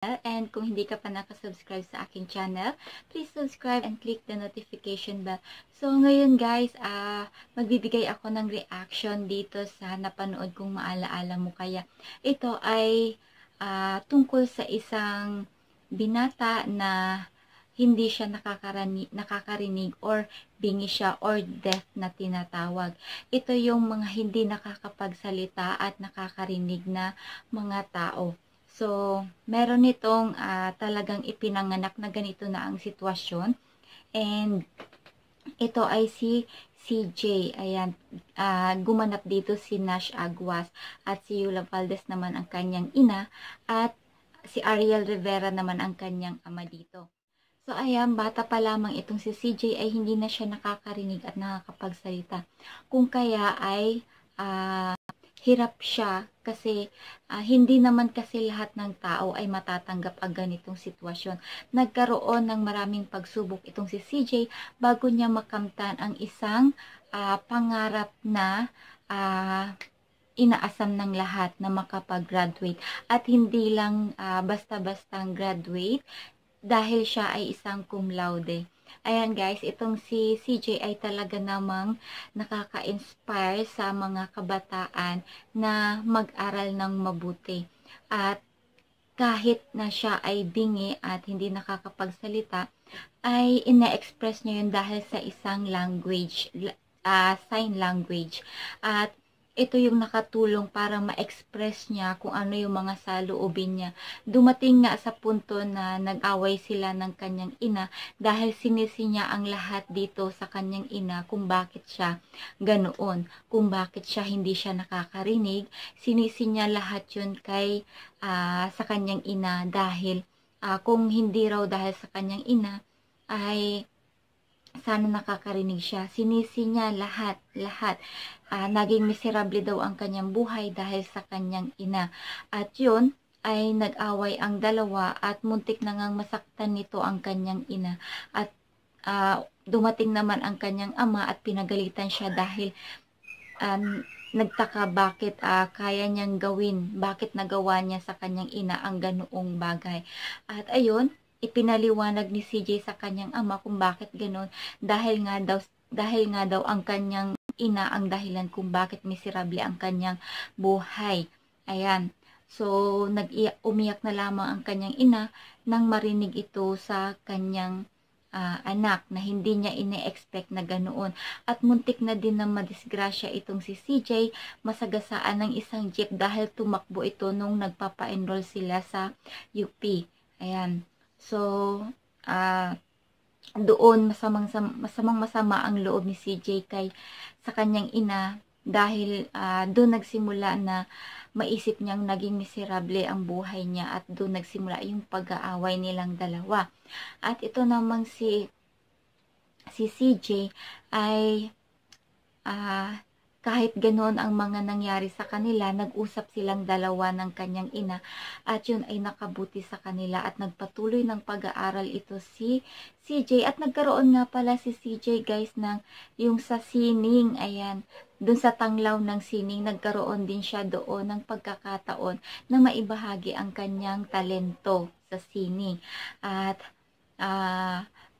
And kung hindi ka pa nakasubscribe sa aking channel, please subscribe and click the notification bell. So ngayon guys, magbibigay ako ng reaction dito sa napanood kong Maalaala Mo Kaya. Ito ay tungkol sa isang binata na hindi siya nakakarinig or bingi siya or deaf na tinatawag. Ito yung mga hindi nakakapagsalita at nakakarinig na mga tao. So, meron itong talagang ipinanganak na ganito na ang sitwasyon. And ito ay si CJ. Ayan, gumanap dito si Nash Aguas at si Yula Valdez naman ang kanyang ina at si Ariel Rivera naman ang kanyang ama dito. So, ayan, bata pa lamang itong si CJ ay hindi na siya nakakarinig at nakakapagsalita. Kung kaya ay hirap siya kasi hindi naman kasi lahat ng tao ay matatanggap ang ganitong sitwasyon. Nagkaroon ng maraming pagsubok itong si CJ bago niya makamtan ang isang pangarap na inaasam ng lahat na makapag-graduate. At hindi lang basta-bastang graduate dahil siya ay isang cum laude. Ayan guys, itong si CJ ay talaga namang nakaka-inspire sa mga kabataan na mag-aral ng mabuti. At kahit na siya ay bingi at hindi nakakapagsalita, ay ina-express niya yun dahil sa isang language, sign language. At ito yung nakatulong para ma-express niya kung ano yung mga saloobin niya. Dumating nga sa punto na nag-away sila ng kanyang ina dahil sinisi niya ang lahat dito sa kanyang ina kung bakit siya ganoon, kung bakit siya hindi siya nakakarinig. Sinisi niya lahat yun sa kanyang ina dahil kung hindi raw dahil sa kanyang ina ay sana nakakarinig siya. Sinisi niya lahat. Naging miserable daw ang kanyang buhay dahil sa kanyang ina. At yun, ay nag-away ang dalawa at muntik na ngang masaktan nito ang kanyang ina. At dumating naman ang kanyang ama at pinagalitan siya dahil nagtaka bakit kaya niyang gawin, bakit nagawa niya sa kanyang ina ang ganoong bagay. At ayun, ipinaliwanag ni CJ sa kanyang ama kung bakit ganoon dahil nga daw ang kanyang ina ang dahilan kung bakit miserable ang kanyang buhay. Ayan. So, umiyak na lamang ang kanyang ina nang marinig ito sa kanyang anak na hindi niya ine-expect na ganoon. At muntik na din na madisgrasya itong si CJ, masagasaan ng isang jeep dahil tumakbo ito nung nagpapa-enroll sila sa UP. Ayan. So, doon masama ang loob ni CJ sa kanyang ina dahil doon nagsimula na maisip niyang naging miserable ang buhay niya at doon nagsimula yung pag-aaway nilang dalawa. At ito namang si CJ ay kahit ganoon ang mga nangyari sa kanila, nag-usap silang dalawa ng kanyang ina at yun ay nakabuti sa kanila at nagpatuloy ng pag-aaral ito si CJ. At nagkaroon nga pala si CJ guys ng yung sa sining, ayan, dun sa tanglaw ng sining, nagkaroon din siya doon ng pagkakataon na maibahagi ang kanyang talento sa sining. At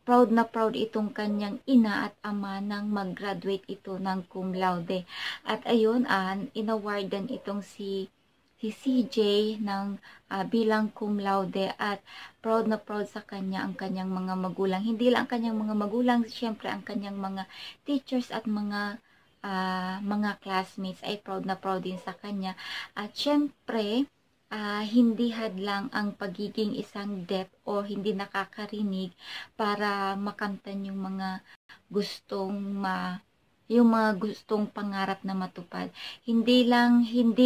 proud na proud itong kanyang ina at ama nang mag-graduate ito ng cum laude. At ayun, inawardan itong si CJ ng bilang cum laude at proud na proud sa kanya ang kanyang mga magulang. Hindi lang ang kanyang mga magulang, siyempre ang kanyang mga teachers at mga classmates ay proud na proud din sa kanya. At siyempre, hindi hadlang ang pagiging isang deaf o hindi nakakarinig para makamtan yung mga gustong pangarap na matupad. Hindi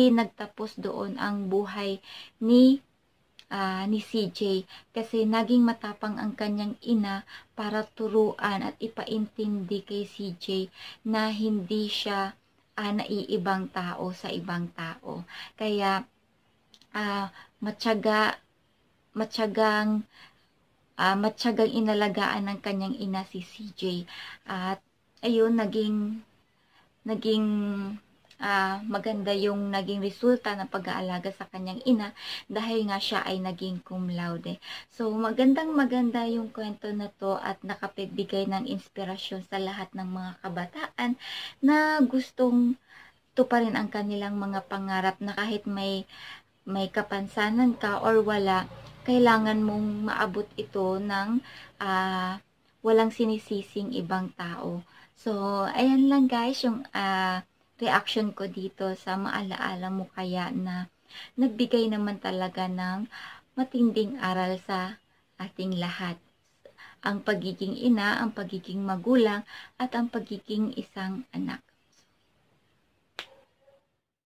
nagtapos doon ang buhay ni CJ kasi naging matapang ang kanyang ina para turuan at ipaintindi kay CJ na hindi siya naiibang tao sa ibang tao. Kaya matyagang inalagaan ng kanyang ina si CJ. At ayun, naging maganda yung naging resulta ng pag-aalaga sa kanyang ina dahil nga siya ay naging cum laude. So, magandang-maganda yung kwento na to at nakapagbigay ng inspirasyon sa lahat ng mga kabataan na gustong tuparin ang kanilang mga pangarap na kahit may kapansanan ka or wala, kailangan mong maabot ito ng walang sinisising ibang tao. So, ayan lang guys yung reaction ko dito sa maalaala mo kaya na nagbigay naman talaga ng matinding aral sa ating lahat. Ang pagiging ina, ang pagiging magulang, at ang pagiging isang anak.